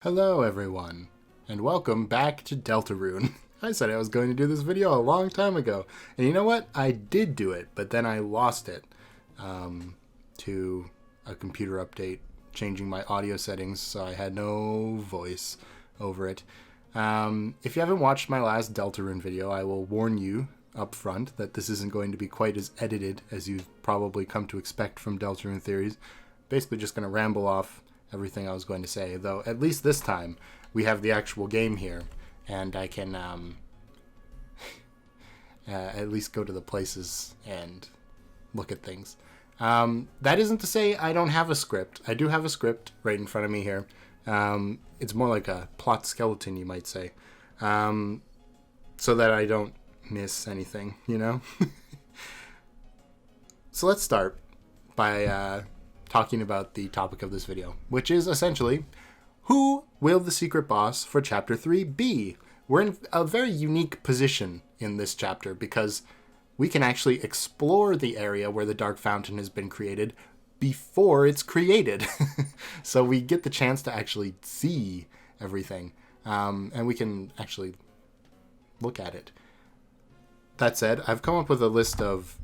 Hello everyone, and welcome back to Deltarune. I said I was going to do this video a long time ago, and you know what? I did do it, but then I lost it to a computer update, changing my audio settings, so I had no voice over it. If you haven't watched my last Deltarune video, I will warn you up front that this isn't going to be quite as edited as you've probably come to expect from Deltarune Theories. Basically just going to ramble off everything I was going to say, though at least this time we have the actual game here, and I can at least go to the places and look at things. That isn't to say I don't have a script. I do have a script right in front of me here. It's more like a plot skeleton, you might say, so that I don't miss anything, you know? So let's start by talking about the topic of this video, which is essentially, who will the secret boss for Chapter 3 be? We're in a very unique position in this chapter because we can actually explore the area where the Dark Fountain has been created before it's created. So we get the chance to actually see everything, and we can actually look at it. That said, I've come up with a list of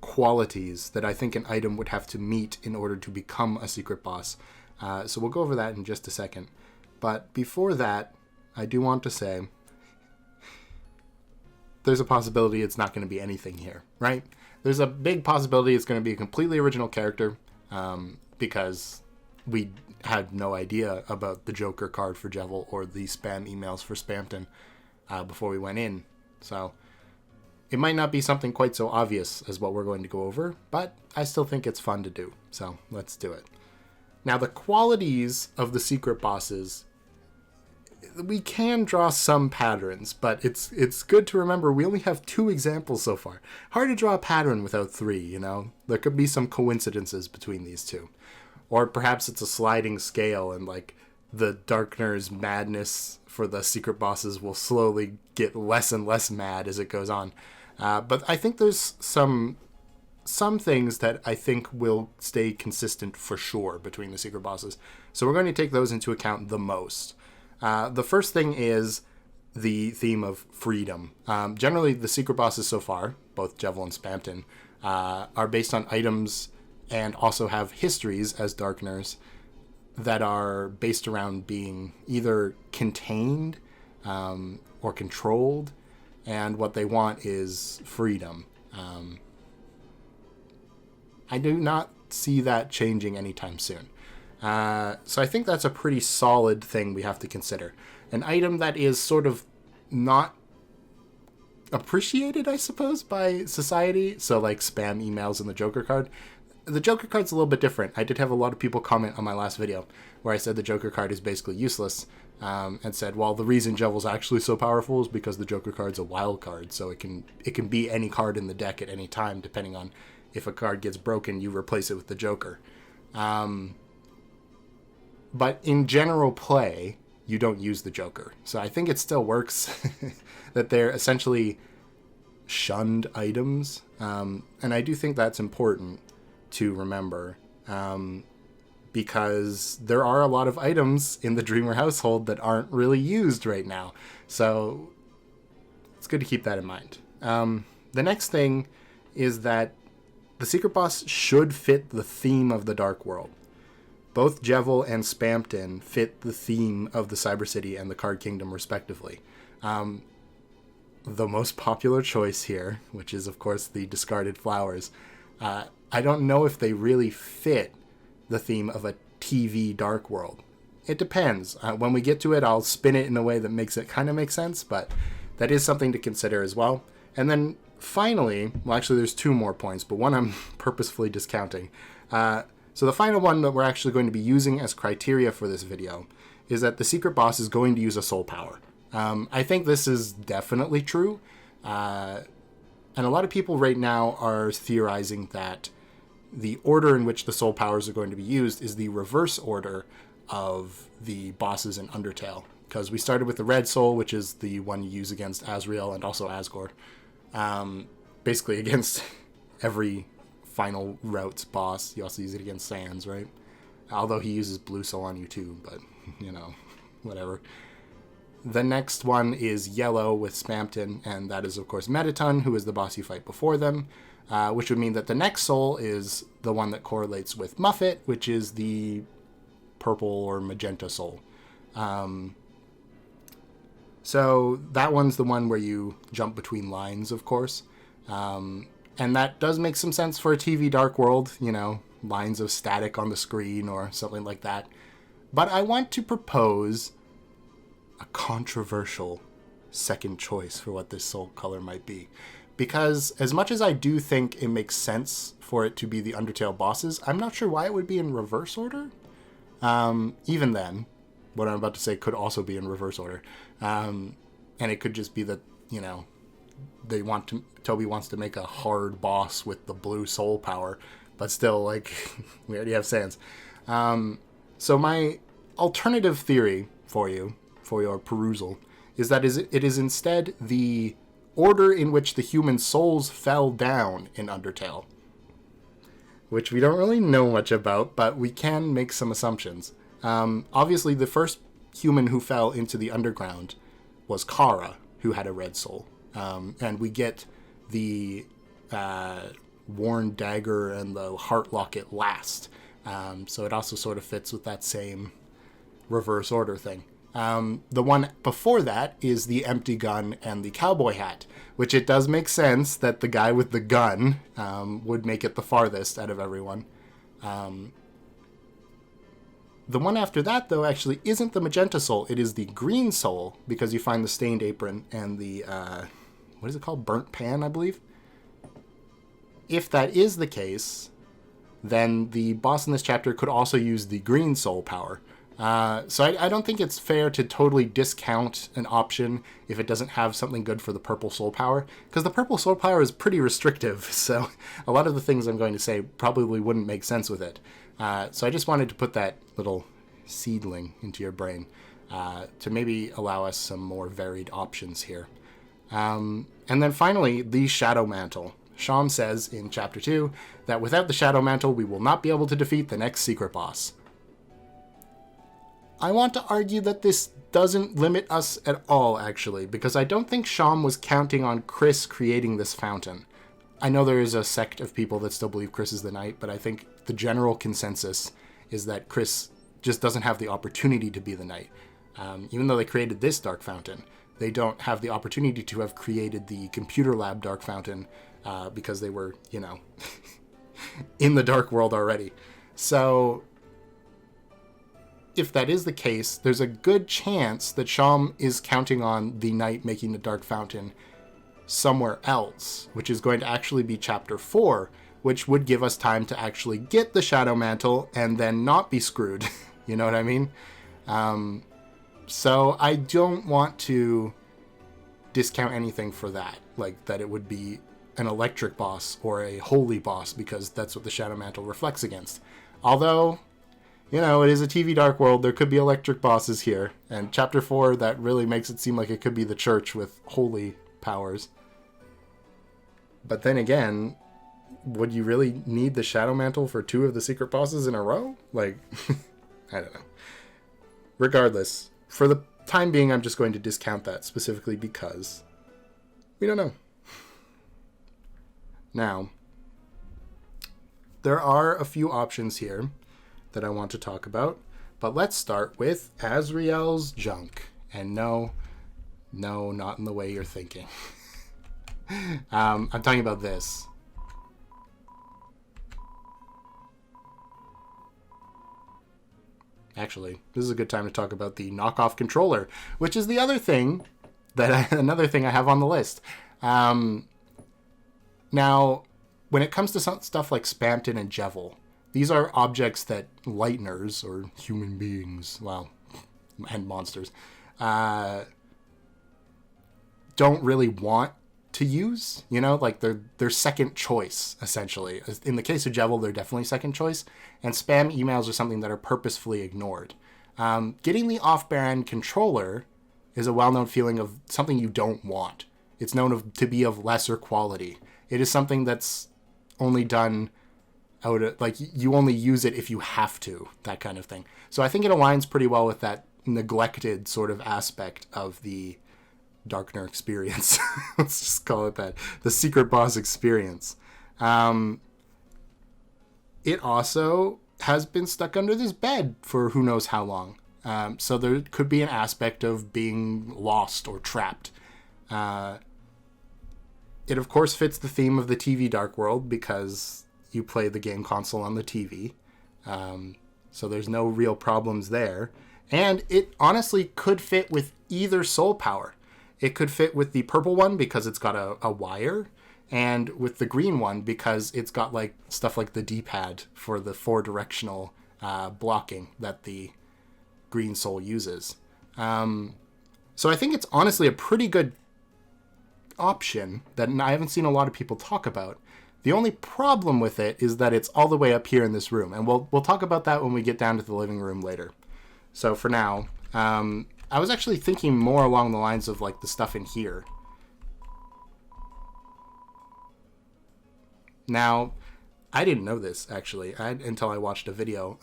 qualities that I think an item would have to meet in order to become a secret boss. So we'll go over that in just a second. But before that, I do want to say there's a possibility it's not going to be anything here, right? There's a big possibility it's going to be a completely original character, because we had no idea about the Joker card for Jevil or the spam emails for Spamton before we went in. So it might not be something quite so obvious as what we're going to go over, but I still think it's fun to do, so let's do it. Now, the qualities of the secret bosses, we can draw some patterns, but it's good to remember we only have 2 examples so far. Hard to draw a pattern without 3, you know? There could be some coincidences between these 2. Or perhaps it's a sliding scale and, like, the Darkner's madness for the secret bosses will slowly get less and less mad as it goes on. But I think there's some things that I think will stay consistent for sure between the secret bosses. So we're going to take those into account the most. The first thing is the theme of freedom. Generally, the secret bosses so far, both Jevil and Spamton, are based on items and also have histories as Darkners that are based around being either contained or controlled, and what they want is freedom. I do not see that changing anytime soon. So I think that's a pretty solid thing we have to consider. An item that is sort of not appreciated, I suppose, by society. So like spam emails and the Joker card. The Joker card's a little bit different. I did have a lot of people comment on my last video where I said the Joker card is basically useless, and said, well, the reason Jevil's actually so powerful is because the Joker card's a wild card, so it can be any card in the deck at any time, depending on if a card gets broken, you replace it with the Joker. But in general play, you don't use the Joker. So I think it still works that they're essentially shunned items, and I do think that's important to remember, because there are a lot of items in the Dreemurr household that aren't really used right now. So it's good to keep that in mind. The next thing is that the secret boss should fit the theme of the Dark World. Both Jevil and Spamton fit the theme of the Cyber City and the Card Kingdom, respectively. The most popular choice here, which is, of course, the discarded flowers, I don't know if they really fit the theme of a TV Dark World. It depends. When we get to it, I'll spin it in a way that makes it kind of make sense, but that is something to consider as well. And then finally, well, actually there's 2 more points, but one I'm purposefully discounting. So the final one that we're actually going to be using as criteria for this video is that the secret boss is going to use a soul power. I think this is definitely true. And a lot of people right now are theorizing that the order in which the soul powers are going to be used is the reverse order of the bosses in Undertale. Because we started with the red soul, which is the one you use against Asriel and also Asgore. Basically against every final route's boss. You also use it against Sans, right? Although he uses blue soul on you too, but, you know. whatever. The next one is yellow with Spamton, and that is, of course, Mettaton, who is the boss you fight before them, which would mean that the next soul is the one that correlates with Muffet, which is the purple or magenta soul. So that one's the one where you jump between lines, of course. And that does make some sense for a TV Dark World, lines of static on the screen or something like that. But I want to propose a controversial second choice for what this soul color might be. Because as much as I do think it makes sense for it to be the Undertale bosses, I'm not sure why it would be in reverse order. Even then, what I'm about to say could also be in reverse order. And it could just be that, Toby wants to make a hard boss with the blue soul power, but still, we already have Sans. So my alternative theory for your perusal, is that it is instead the order in which the human souls fell down in Undertale, which we don't really know much about, but we can make some assumptions. Obviously, the first human who fell into the underground was Kara, who had a red soul. And we get the worn dagger and the heart locket last. So it also sort of fits with that same reverse order thing. The one before that is the empty gun and the cowboy hat, which it does make sense that the guy with the gun would make it the farthest out of everyone. The one after that, though, actually isn't the magenta soul. It is the green soul, because you find the stained apron and the, what is it called? Burnt pan, I believe. If that is the case, then the boss in this chapter could also use the green soul power. So I don't think it's fair to totally discount an option if it doesn't have something good for the purple soul power, because the purple soul power is pretty restrictive, so a lot of the things I'm going to say probably wouldn't make sense with it. So I just wanted to put that little seedling into your brain to maybe allow us some more varied options here. And then finally, the Shadow Mantle. Sham says in Chapter 2 that without the Shadow Mantle, we will not be able to defeat the next secret boss. I want to argue that this doesn't limit us at all, actually, because I don't think Sham was counting on Chris creating this fountain. I know there is a sect of people that still believe Chris is the knight, but I think the general consensus is that Chris just doesn't have the opportunity to be the knight. Even though they created this dark fountain, they don't have the opportunity to have created the computer lab dark fountain because they were, in the dark world already. So if that is the case, there's a good chance that Sham is counting on the knight making the dark fountain somewhere else, which is going to actually be Chapter 4, which would give us time to actually get the Shadow Mantle and then not be screwed. You know what I mean? So I don't want to discount anything for that, like that it would be an electric boss or a holy boss, because that's what the Shadow Mantle reflects against. Although, it is a TV Dark World, there could be electric bosses here, and Chapter 4, that really makes it seem like it could be the church with holy powers. But then again, would you really need the Shadow Mantle for 2 of the secret bosses in a row? I don't know. Regardless, for the time being, I'm just going to discount that specifically because we don't know. Now, there are a few options here that I want to talk about, but let's start with Azrael's junk. And no, not in the way you're thinking. I'm talking about this. Actually, this is a good time to talk about the knockoff controller, which is the other thing another thing I have on the list. Now, when it comes to stuff like Spamton and Jevil, these are objects that Lighteners, or human beings, and monsters, don't really want to use, they're second choice, essentially. In the case of Jevil, they're definitely second choice, and spam emails are something that are purposefully ignored. Getting the off-brand controller is a well-known feeling of something you don't want. It's known to be of lesser quality. It is something that's only done out of, you only use it if you have to, that kind of thing. So I think it aligns pretty well with that neglected sort of aspect of the Darkner experience. Let's just call it that. The secret boss experience. It also has been stuck under this bed for who knows how long. So there could be an aspect of being lost or trapped. It, of course, fits the theme of the TV Dark World because you play the game console on the TV. So there's no real problems there. And it honestly could fit with either soul power. It could fit with the purple one because it's got a wire, and with the green one because it's got like stuff like the D-pad for the 4-directional blocking that the green soul uses. So I think it's honestly a pretty good option that I haven't seen a lot of people talk about. The only problem with it is that it's all the way up here in this room, and we'll talk about that when we get down to the living room later. So for now, I was actually thinking more along the lines of like the stuff in here. Now, I didn't know this actually until I watched a video,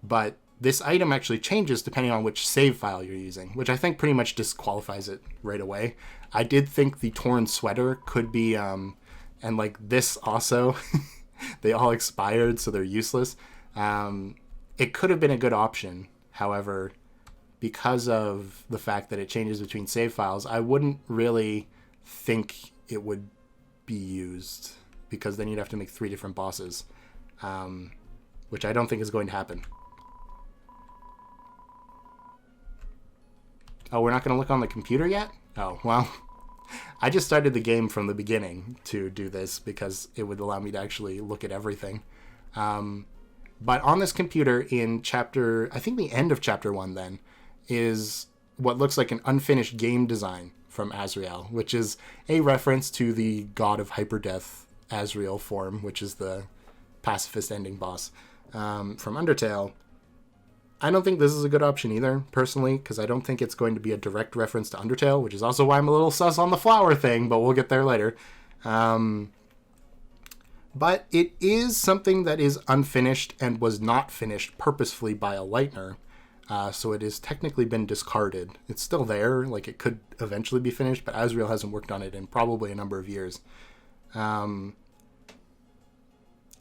but this item actually changes depending on which save file you're using, which I think pretty much disqualifies it right away. I did think the torn sweater could be, and like this also, they all expired, so they're useless. It could have been a good option. However, because of the fact that it changes between save files, I wouldn't really think it would be used, because then you'd have to make 3 different bosses, which I don't think is going to happen. Oh, we're not going to look on the computer yet? Oh, well, I just started the game from the beginning to do this because it would allow me to actually look at everything. But on this computer in chapter, I think the end of chapter 1 then, is what looks like an unfinished game design from Azrael, which is a reference to the God of Hyperdeath Azrael form, which is the pacifist ending boss from Undertale. I don't think this is a good option either, personally, because I don't think it's going to be a direct reference to Undertale, which is also why I'm a little sus on the flower thing, but we'll get there later. But it is something that is unfinished and was not finished purposefully by a Lightner, so it has technically been discarded. It's still there, like it could eventually be finished, but Azrael hasn't worked on it in probably a number of years.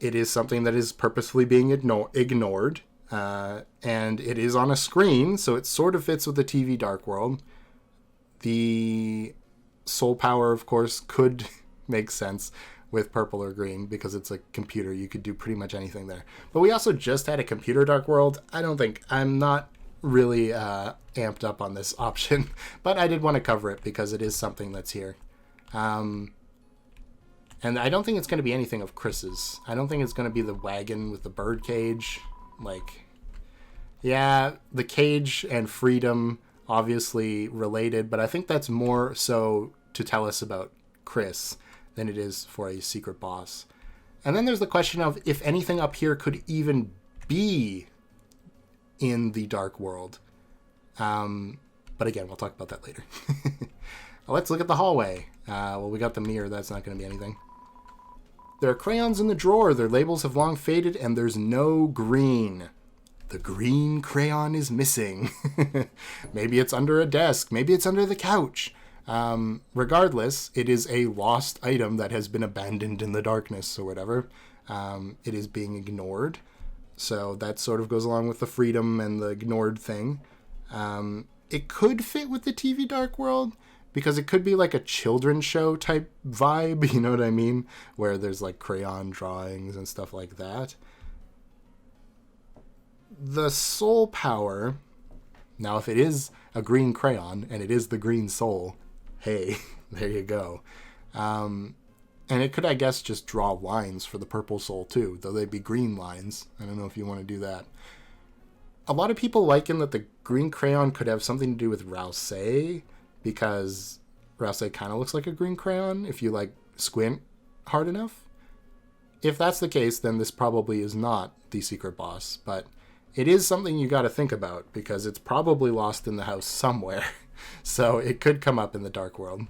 It is something that is purposefully being ignored. And it is on a screen, so it sort of fits with the TV Dark World. The soul power, of course, could make sense with purple or green because it's a computer. You could do pretty much anything there. But we also just had a computer Dark World. I'm not really amped up on this option, but I did want to cover it because it is something that's here. And I don't think it's going to be anything of Chris's. I don't think it's going to be the wagon with the bird cage. Like, yeah, the cage and freedom obviously related, but I think that's more so to tell us about Chris than it is for a secret boss. And then there's the question of if anything up here could even be in the Dark World. But again, we'll talk about that later. Let's look at the hallway. Well, we got the mirror. That's not going to be anything. There are crayons in the drawer. Their labels have long faded, and there's no green. The green crayon is missing. Maybe it's under a desk. Maybe it's under the couch. Regardless, it is a lost item that has been abandoned in the darkness or whatever. It is being ignored. So that sort of goes along with the freedom and the ignored thing. It could fit with the TV Dark World, because it could be like a children's show type vibe, you know what I mean? Where there's like crayon drawings and stuff like that. The soul power, now if it is a green crayon and it is the green soul, hey, there you go. And it could, I guess, just draw lines for the purple soul too, though they'd be green lines. I don't know if you want to do that. A lot of people liken that the green crayon could have something to do with Rousey, because Rousey kind of looks like a green crayon if you like squint hard enough. If that's the case, then this probably is not the secret boss, but it is something you got to think about because it's probably lost in the house somewhere. So it could come up in the Dark World,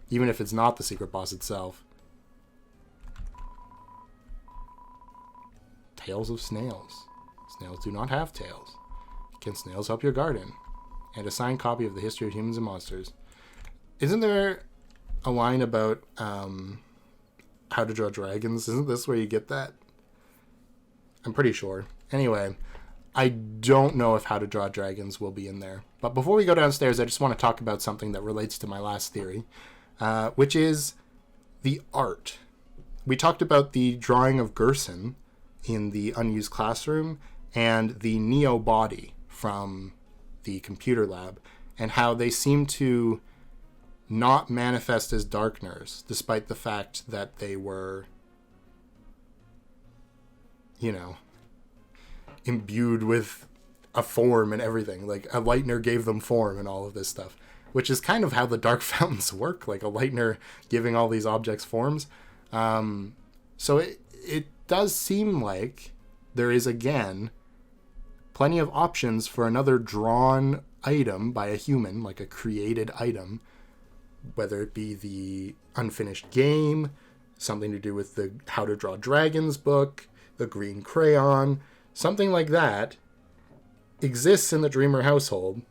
even if it's not the secret boss itself. Tails of snails. Snails do not have tails. Can snails help your garden? And a signed copy of the History of Humans and Monsters. Isn't there a line about how to draw dragons? Isn't this where you get that? I'm pretty sure. Anyway, I don't know if how to draw dragons will be in there. But before we go downstairs, I just want to talk about something that relates to my last theory, which is the art. We talked about the drawing of Gerson in the unused classroom and the Neo body from the computer lab, and how they seem to not manifest as Darkners, despite the fact that they were, imbued with a form and everything. Like, a Lightner gave them form and all of this stuff, which is kind of how the Dark Fountains work, like a Lightner giving all these objects forms. So it does seem like there is, again, plenty of options for another drawn item by a human, like a created item, whether it be the unfinished game, something to do with the How to Draw Dragons book, the green crayon, something like that exists in the Dreemurr household.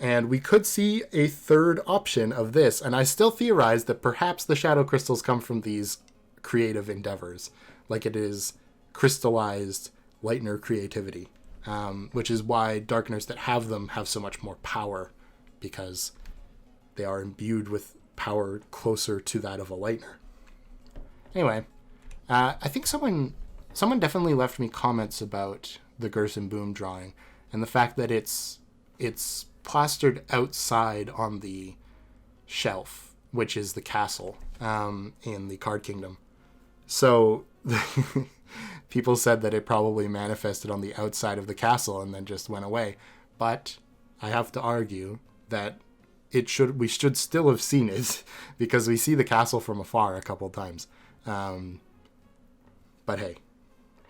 And we could see a third option of this. And I still theorize that perhaps the shadow crystals come from these creative endeavors, like it is crystallized Lightner creativity, which is why Darkners that have them have so much more power, because they are imbued with power closer to that of a Lightner. Anyway, I think someone definitely left me comments about the Gerson Boom drawing and the fact that it's plastered outside on the shelf, which is the castle in the Card Kingdom. So people said that it probably manifested on the outside of the castle and then just went away. But I have to argue that we should still have seen it, because we see the castle from afar a couple times. But hey,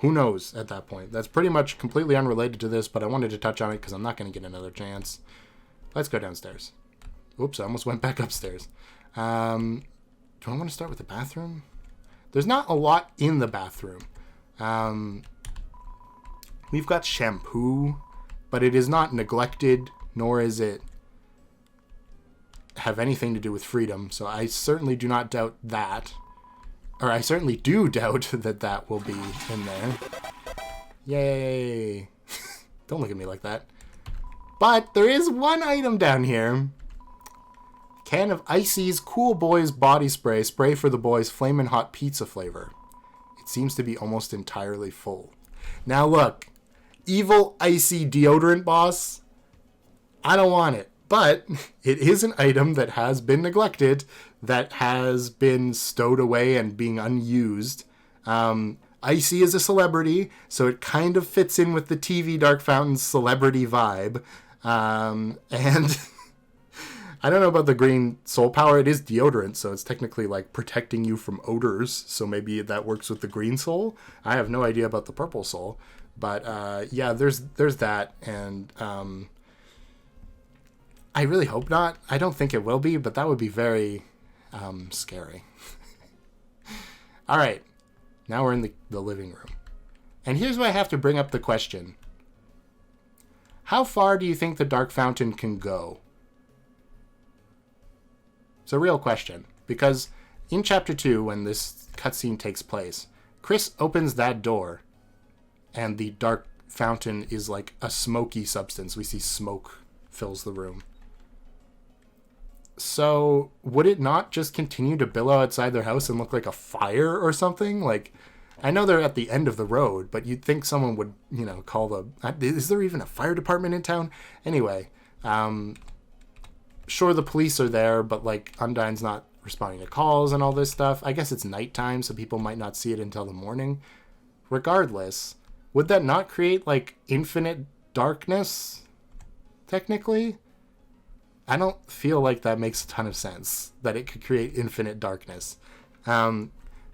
who knows at that point? That's pretty much completely unrelated to this, but I wanted to touch on it because I'm not going to get another chance. Let's go downstairs. Oops, I almost went back upstairs. Do I want to start with the bathroom? There's not a lot in the bathroom. We've got shampoo, but it is not neglected, nor is it have anything to do with freedom, so I certainly do not doubt that. Or I certainly do doubt that will be in there. Yay! Don't look at me like that. But there is one item down here. Can of Icy's Cool Boys Body Spray. Spray for the boys. Flamin' Hot Pizza flavor. It seems to be almost entirely full. Now look. Evil Icy Deodorant Boss. I don't want it. But it is an item that has been neglected, that has been stowed away and being unused. Icy is a celebrity, so it kind of fits in with the TV Dark Fountains celebrity vibe. And I don't know about the green soul power. It is deodorant, so it's technically like protecting you from odors. So maybe that works with the green soul. I have no idea about the purple soul. But yeah, there's that. And I really hope not. I don't think it will be, but that would be very scary. All right. Now we're in the living room. And here's where I have to bring up the question. How far do you think the Dark Fountain can go? It's a real question. Because in Chapter 2, when this cutscene takes place, Chris opens that door, and the Dark Fountain is like a smoky substance. We see smoke fills the room. So, would it not just continue to billow outside their house and look like a fire or something? Like, I know they're at the end of the road, but you'd think someone would, call the... Is there even a fire department in town? Anyway, sure, the police are there, but, Undyne's not responding to calls and all this stuff. I guess it's nighttime, so people might not see it until the morning. Regardless, would that not create, infinite darkness, technically? I don't feel like that makes a ton of sense, that it could create infinite darkness.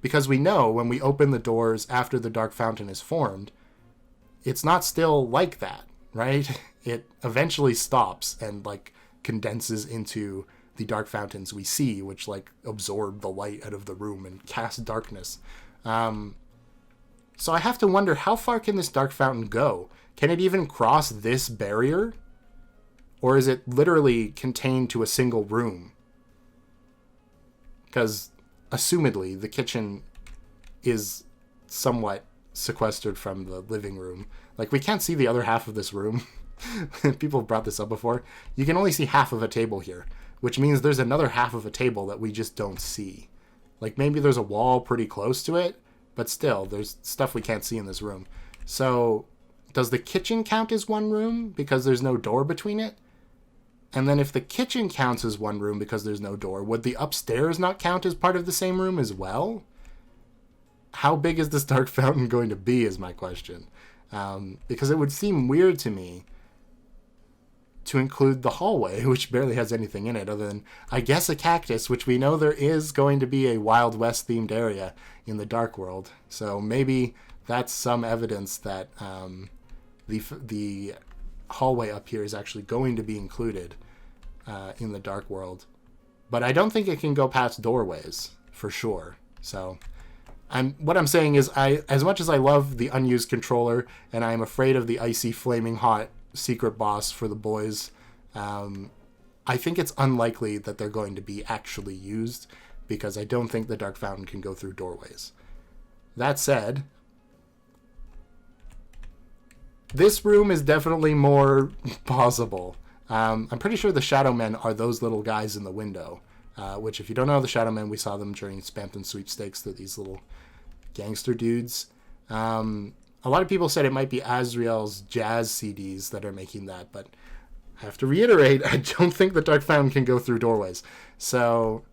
Because we know when we open the doors after the Dark Fountain is formed, it's not still like that, right? It eventually stops and, condenses into the Dark Fountains we see, which, absorb the light out of the room and cast darkness. So I have to wonder, how far can this Dark Fountain go? Can it even cross this barrier? Or is it literally contained to a single room? Because, assumedly, the kitchen is somewhat sequestered from the living room. Like, we can't see the other half of this room. People have brought this up before. You can only see half of a table here, which means there's another half of a table that we just don't see. Like, maybe there's a wall pretty close to it, but still, there's stuff we can't see in this room. So, does the kitchen count as one room because there's no door between it? And then if the kitchen counts as one room because there's no door, would the upstairs not count as part of the same room as well? How big is this dark fountain going to be is my question. Because it would seem weird to me to include the hallway, which barely has anything in it other than, I guess, a cactus, which we know there is going to be a Wild West themed area in the Dark World. So maybe that's some evidence that the hallway up here is actually going to be included in the Dark World. But I don't think it can go past doorways, for sure. So what I'm saying is, as much as I love the unused controller, and I'm afraid of the icy, flaming hot secret boss for the boys, I think it's unlikely that they're going to be actually used, because I don't think the Dark Fountain can go through doorways. That said, this room is definitely more possible. I'm pretty sure the Shadow Men are those little guys in the window, which, if you don't know the Shadow Men, we saw them during Spampton Sweepstakes. They're these little gangster dudes. A lot of people said it might be Azrael's jazz CDs that are making that, but I have to reiterate, I don't think the Dark Fountain can go through doorways. So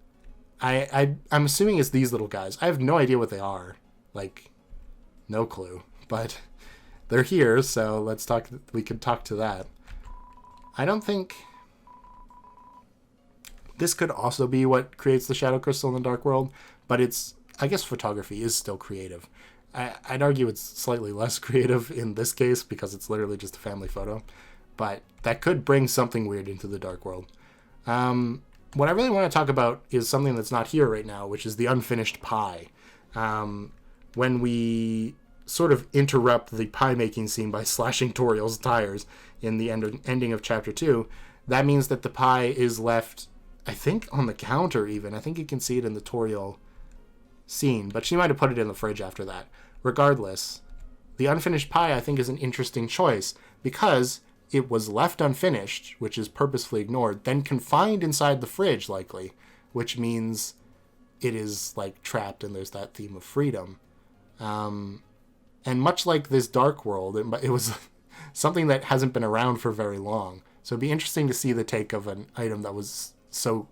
I'm assuming it's these little guys. I have no idea what they are. Like, no clue. But they're here, so we can talk to that. I don't think... This could also be what creates the Shadow Crystal in the Dark World, but I guess photography is still creative. I'd argue it's slightly less creative in this case because it's literally just a family photo, but that could bring something weird into the Dark World. What I really want to talk about is something that's not here right now, which is the unfinished pie. When we sort of interrupt the pie making scene by slashing Toriel's tires in the ending of chapter 2, that means that the pie is left, I think, on the counter even. I think you can see it in the Toriel scene, but she might have put it in the fridge after that. Regardless, the unfinished pie, I think, is an interesting choice because it was left unfinished, which is purposefully ignored, then confined inside the fridge, likely, which means it is, like, trapped, and there's that theme of freedom. And much like this Dark World, it was something that hasn't been around for very long. So it'd be interesting to see the take of an item that was so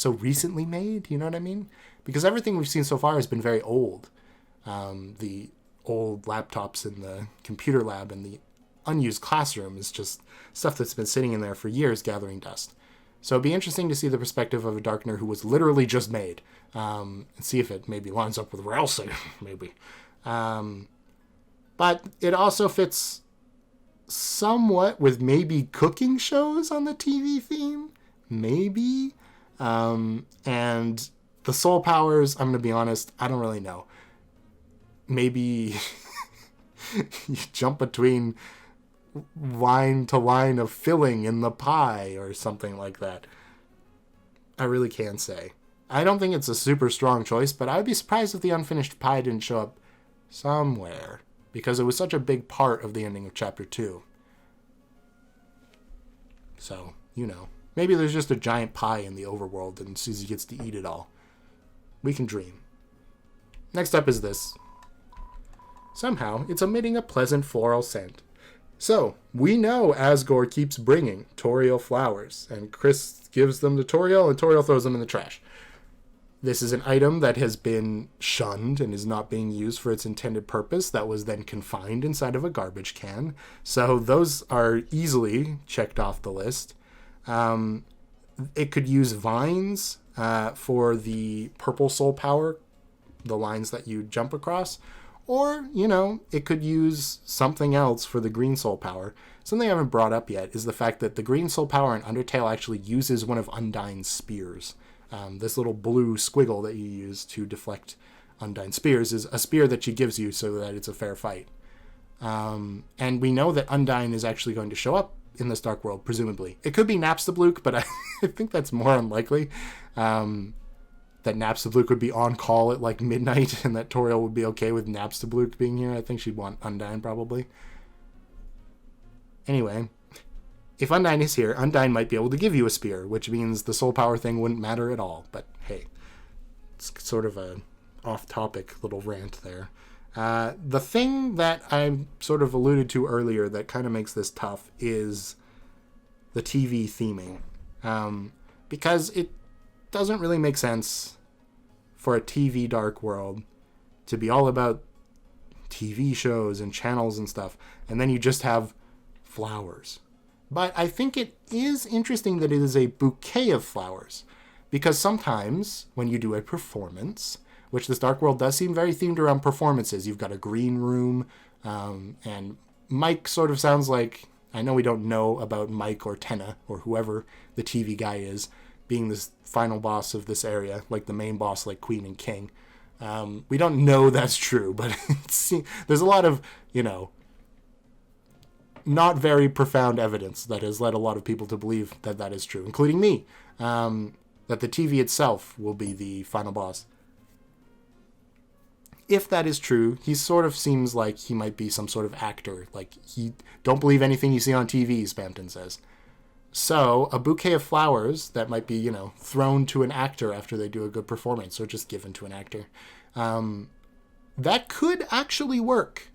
recently made, you know what I mean? Because everything we've seen so far has been very old. The old laptops in the computer lab and the unused classroom is just stuff that's been sitting in there for years gathering dust. So it'd be interesting to see the perspective of a Darkner who was literally just made, and see if it maybe lines up with Ralsei, maybe. But it also fits somewhat with maybe cooking shows on the TV theme, maybe. And the soul powers, I'm going to be honest, I don't really know. Maybe you jump between line to line of filling in the pie or something like that. I really can't say. I don't think it's a super strong choice, but I'd be surprised if the unfinished pie didn't show up somewhere, because it was such a big part of the ending of chapter 2. So, you know. Maybe there's just a giant pie in the overworld and Susie gets to eat it all. We can dream. Next up is this. Somehow, it's emitting a pleasant floral scent. So, we know Asgore keeps bringing Toriel flowers, and Chris gives them to Toriel, and Toriel throws them in the trash. This is an item that has been shunned and is not being used for its intended purpose, that was then confined inside of a garbage can. So those are easily checked off the list. It could use vines for the purple soul power, the lines that you jump across. Or, you know, it could use something else for the green soul power. Something I haven't brought up yet is the fact that the green soul power in Undertale actually uses one of Undyne's spears. This little blue squiggle that you use to deflect Undyne spears is a spear that she gives you so that it's a fair fight. And we know that Undyne is actually going to show up in this Dark World, presumably. It could be Napstablook, but I think that's more unlikely. That Napstablook would be on call at like midnight, and that Toriel would be okay with Napstablook being here. I think she'd want Undyne, probably. Anyway, if Undyne is here, Undyne might be able to give you a spear, which means the soul power thing wouldn't matter at all. But hey, it's sort of a off-topic little rant there. The thing that I sort of alluded to earlier that kind of makes this tough is the TV theming. Because it doesn't really make sense for a TV Dark World to be all about TV shows and channels and stuff, and then you just have flowers. But I think it is interesting that it is a bouquet of flowers, because sometimes when you do a performance, which this Dark World does seem very themed around performances, you've got a green room, and Mike sort of sounds like, I know we don't know about Mike or Tenna or whoever the TV guy is, being this final boss of this area, like the main boss, like Queen and King. We don't know that's true, but there's a lot of, not very profound evidence that has led a lot of people to believe that that is true, including me, that the TV itself will be the final boss. If that is true, he sort of seems like he might be some sort of actor. Like, he don't believe anything you see on TV, Spamton says. So, a bouquet of flowers that might be, thrown to an actor after they do a good performance, or just given to an actor, that could actually work.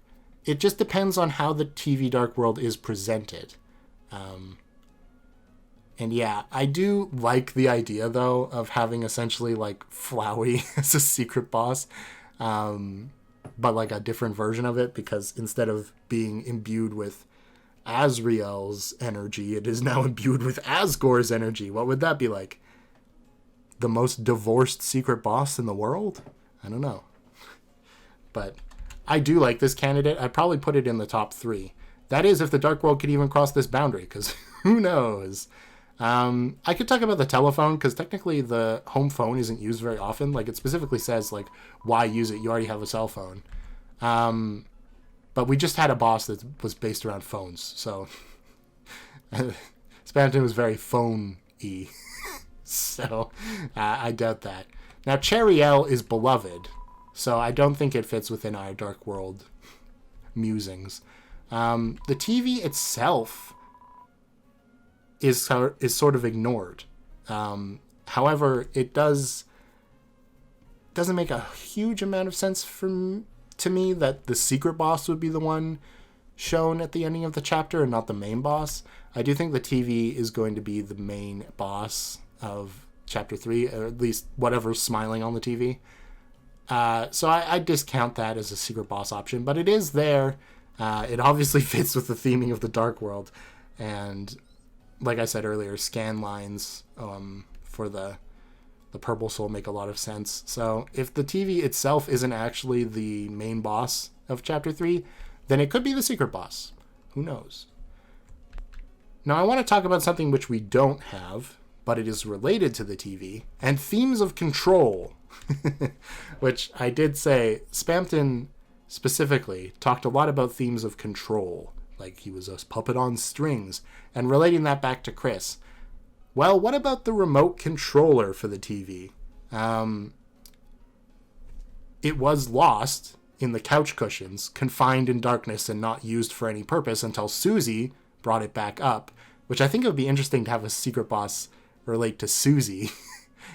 It just depends on how the TV Dark World is presented. And yeah, I do like the idea, though, of having essentially, like, Flowey as a secret boss. But, like, a different version of it, because instead of being imbued with Asriel's energy, it is now imbued with Asgore's energy. What would that be like? The most divorced secret boss in the world? I don't know. But I do like this candidate. I'd probably put it in the top 3. That is, if the Dark World could even cross this boundary, because who knows? I could talk about the telephone, because technically the home phone isn't used very often. Like, it specifically says, like, why use it? You already have a cell phone. But we just had a boss that was based around phones, so Spamton was very phone-y. So I doubt that. Now, Cheriel is beloved, so I don't think it fits within our Dark World musings. The TV itself is sort of ignored. However, it doesn't make a huge amount of sense to me that the secret boss would be the one shown at the ending of the chapter and not the main boss. I do think the TV is going to be the main boss of chapter 3, or at least whatever's smiling on the TV. So I discount that as a secret boss option, but it is there. It obviously fits with the theming of the Dark World, and like I said earlier, scan lines for the Purple Soul make a lot of sense. So if the TV itself isn't actually the main boss of chapter 3, then it could be the secret boss. Who knows? Now I want to talk about something which we don't have, but it is related to the TV, and themes of control. Which I did say, Spamton specifically talked a lot about themes of control, like he was a puppet on strings, and relating that back to Chris. Well, what about the remote controller for the TV? It was lost in the couch cushions, confined in darkness and not used for any purpose until Susie brought it back up, which I think it would be interesting to have a secret boss relate to Susie,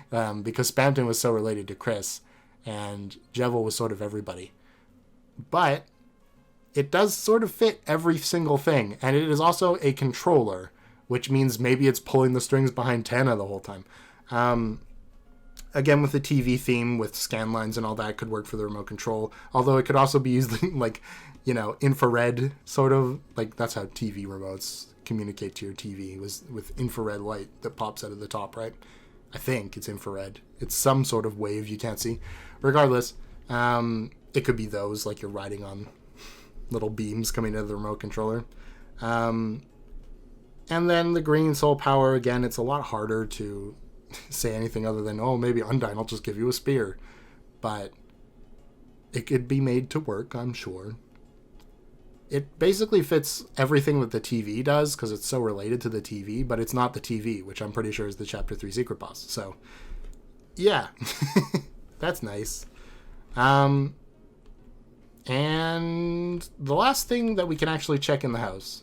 because Spamton was so related to Chris, and Jevil was sort of everybody. But it does sort of fit every single thing, and it is also a controller, which means maybe it's pulling the strings behind Tenna the whole time. Again, with the TV theme, with scan lines and all that, could work for the remote control. Although it could also be used like, infrared, sort of. Like, that's how TV remotes communicate to your TV, was with infrared light that pops out of the top, right? I think it's infrared. It's some sort of wave you can't see. Regardless, it could be those, like you're riding on little beams coming out of the remote controller. And then the green soul power, again, it's a lot harder to say anything other than, oh, maybe Undyne will just give you a spear. But it could be made to work, I'm sure. It basically fits everything that the TV does because it's so related to the TV, but it's not the TV, which I'm pretty sure is the Chapter 3 secret boss. So, yeah. That's nice. And the last thing that we can actually check in the house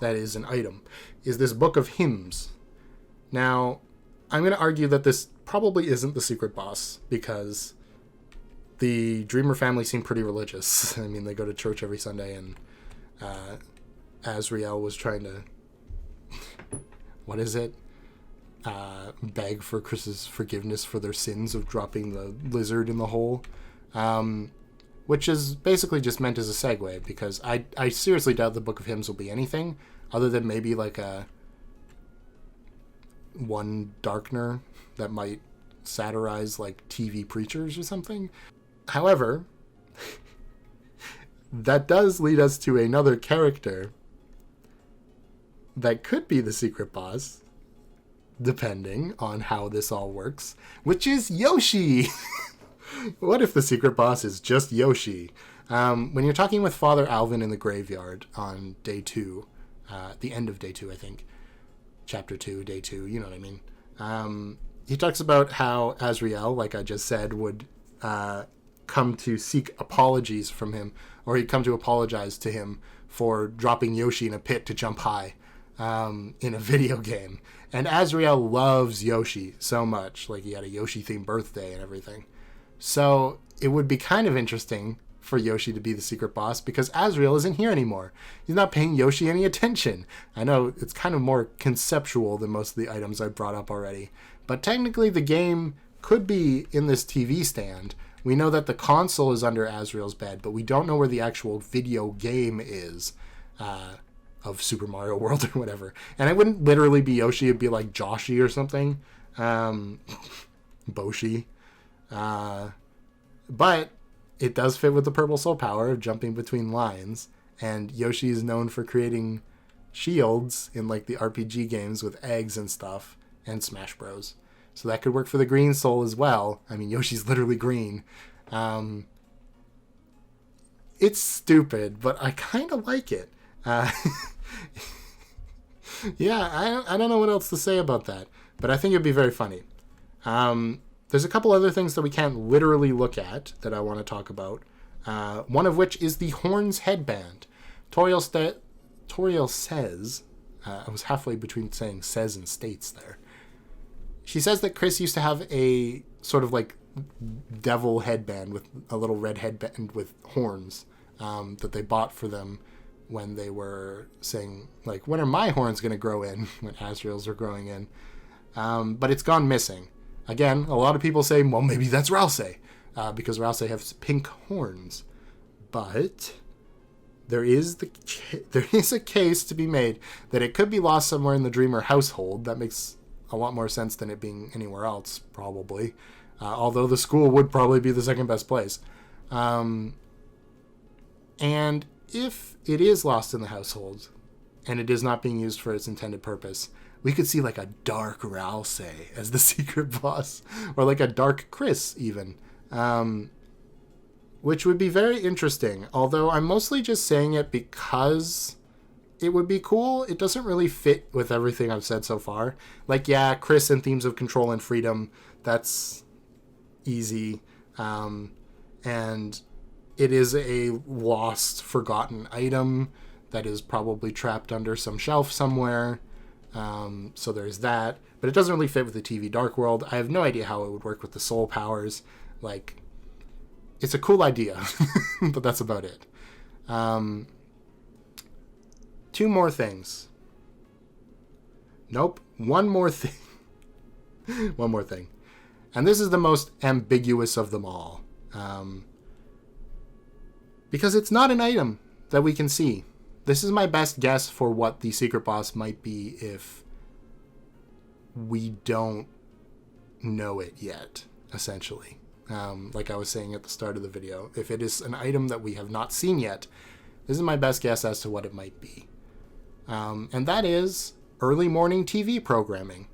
that is an item is this book of hymns. Now, I'm going to argue that this probably isn't the secret boss because the Dreemurr family seem pretty religious. I mean, they go to church every Sunday, and Azrael was trying to, what is it? Beg for Chris's forgiveness for their sins of dropping the lizard in the hole. Which is basically just meant as a segue, because I seriously doubt the Book of Hymns will be anything other than maybe like a one darkener that might satirize like TV preachers or something. However, that does lead us to another character that could be the secret boss, depending on how this all works, which is Yoshi. What if the secret boss is just Yoshi? When you're talking with Father Alvin in the graveyard on day 2, the end of day 2, I think, chapter 2, day 2, you know what I mean. He talks about how Azrael, like I just said, would come to seek apologies from him, or he'd come to apologize to him for dropping Yoshi in a pit to jump high in a video game. And Azrael loves Yoshi so much. Like, he had a Yoshi-themed birthday and everything. So it would be kind of interesting for Yoshi to be the secret boss, because Azrael isn't here anymore. He's not paying Yoshi any attention. I know it's kind of more conceptual than most of the items I brought up already, but technically the game could be in this TV stand. We know that the console is under Azrael's bed, but we don't know where the actual video game is of Super Mario World or whatever. And it wouldn't literally be Yoshi, it'd be like Joshi or something. Boshi. But it does fit with the Purple Soul power of jumping between lines, and Yoshi is known for creating shields in like the RPG games with eggs and stuff, and Smash Bros. So that could work for the Green Soul as well. I mean, Yoshi's literally green. It's stupid, but I kind of like it. Yeah, I don't know what else to say about that, but I think it'd be very funny. There's a couple other things that we can't literally look at that I want to talk about. One of which is the Horns headband. Toriel says, I was halfway between saying says and states there. She says that Chris used to have a sort of like devil headband with a little red headband with horns that they bought for them when they were saying, like, when are my horns going to grow in? When Azrael's are growing in. But it's gone missing. Again, a lot of people say, well, maybe that's Ralsei, because Ralsei has pink horns. But there is a case to be made that it could be lost somewhere in the Dreemurr household. That makes a lot more sense than it being anywhere else, probably. Although the school would probably be the second best place. And if it is lost in the household, and it is not being used for its intended purpose, we could see like a dark Ralsei as the secret boss, or like a dark Chris even, which would be very interesting. Although I'm mostly just saying it because it would be cool. It doesn't really fit with everything I've said so far. Like, yeah, Chris and themes of control and freedom, that's easy. And it is a lost, forgotten item that is probably trapped under some shelf somewhere. So there's that, but it doesn't really fit with the TV Dark World. I have no idea how it would work with the soul powers. Like, it's a cool idea, but that's about it. 2 more things. Nope. One more thing. One more thing. And this is the most ambiguous of them all. Because it's not an item that we can see. This is my best guess for what the secret boss might be if we don't know it yet, essentially. Like I was saying at the start of the video, if it is an item that we have not seen yet, this is my best guess as to what it might be. And that is early morning TV programming.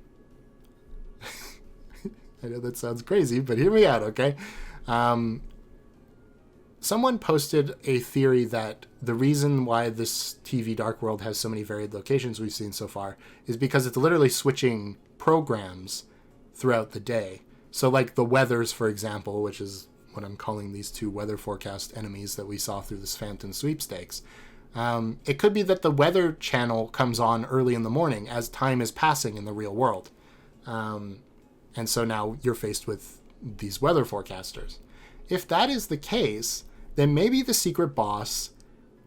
I know that sounds crazy, but hear me out, okay? someone posted a theory that the reason why this TV Dark World has so many varied locations we've seen so far is because it's literally switching programs throughout the day. So like the weathers, for example, which is what I'm calling these two weather forecast enemies that we saw through this Phantom sweepstakes. It could be that the weather channel comes on early in the morning as time is passing in the real world. And so now you're faced with these weather forecasters. If that is the case, then maybe the secret boss,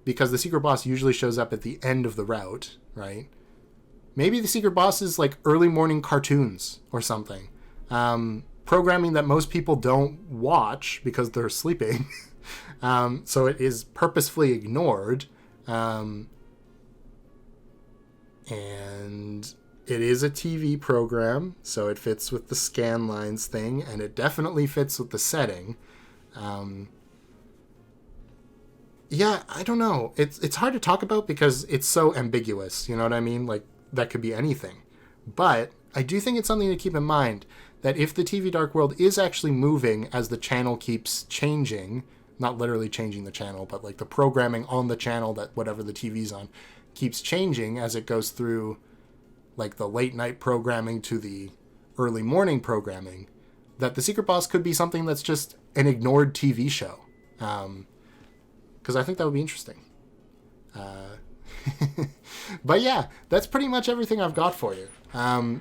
because the secret boss usually shows up at the end of the route, right? Maybe the secret boss is like early morning cartoons or something. Programming that most people don't watch because they're sleeping. So it is purposefully ignored. And it is a TV program, so it fits with the scan lines thing, and it definitely fits with the setting. Yeah, I don't know. It's hard to talk about because it's so ambiguous, you know what I mean? Like, that could be anything. But I do think it's something to keep in mind that if the TV Dark World is actually moving as the channel keeps changing, not literally changing the channel, but like the programming on the channel that whatever the TV's on keeps changing as it goes through like the late night programming to the early morning programming, that the secret boss could be something that's just an ignored TV show. Because I think that would be interesting. But yeah, that's pretty much everything I've got for you.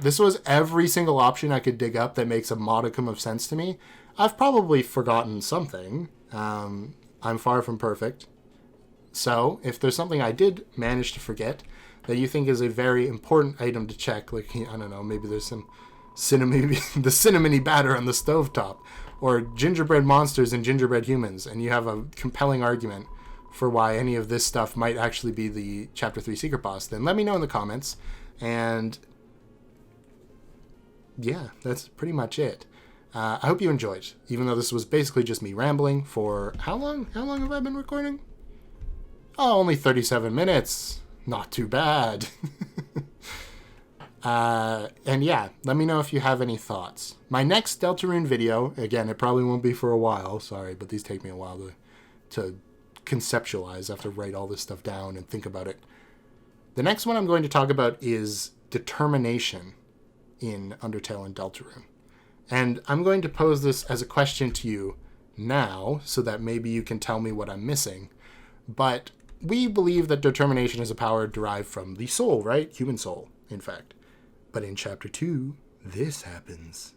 This was every single option I could dig up that makes a modicum of sense to me. I've probably forgotten something. I'm far from perfect. So if there's something I did manage to forget that you think is a very important item to check, like, I don't know, maybe there's some the cinnamony batter on the stovetop, or gingerbread monsters and gingerbread humans, and you have a compelling argument for why any of this stuff might actually be the Chapter 3 secret boss, then let me know in the comments. And yeah, that's pretty much it. I hope you enjoyed, even though this was basically just me rambling for how long? How long have I been recording? Oh, only 37 minutes. Not too bad. And yeah, let me know if you have any thoughts. My next Deltarune video, again, it probably won't be for a while, sorry, but these take me a while to conceptualize. I have to write all this stuff down and think about it. The next one I'm going to talk about is determination in Undertale and Deltarune. And I'm going to pose this as a question to you now, so that maybe you can tell me what I'm missing. But we believe that determination is a power derived from the soul, right? Human soul, in fact. But in Chapter 2, this happens.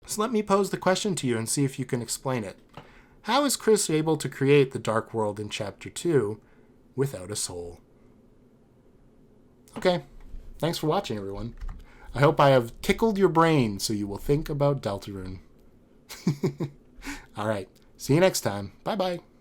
So let me pose the question to you and see if you can explain it. How is Chris able to create the Dark World in Chapter 2 without a soul? Okay, thanks for watching, everyone. I hope I have tickled your brain so you will think about Deltarune. All right, see you next time. Bye-bye.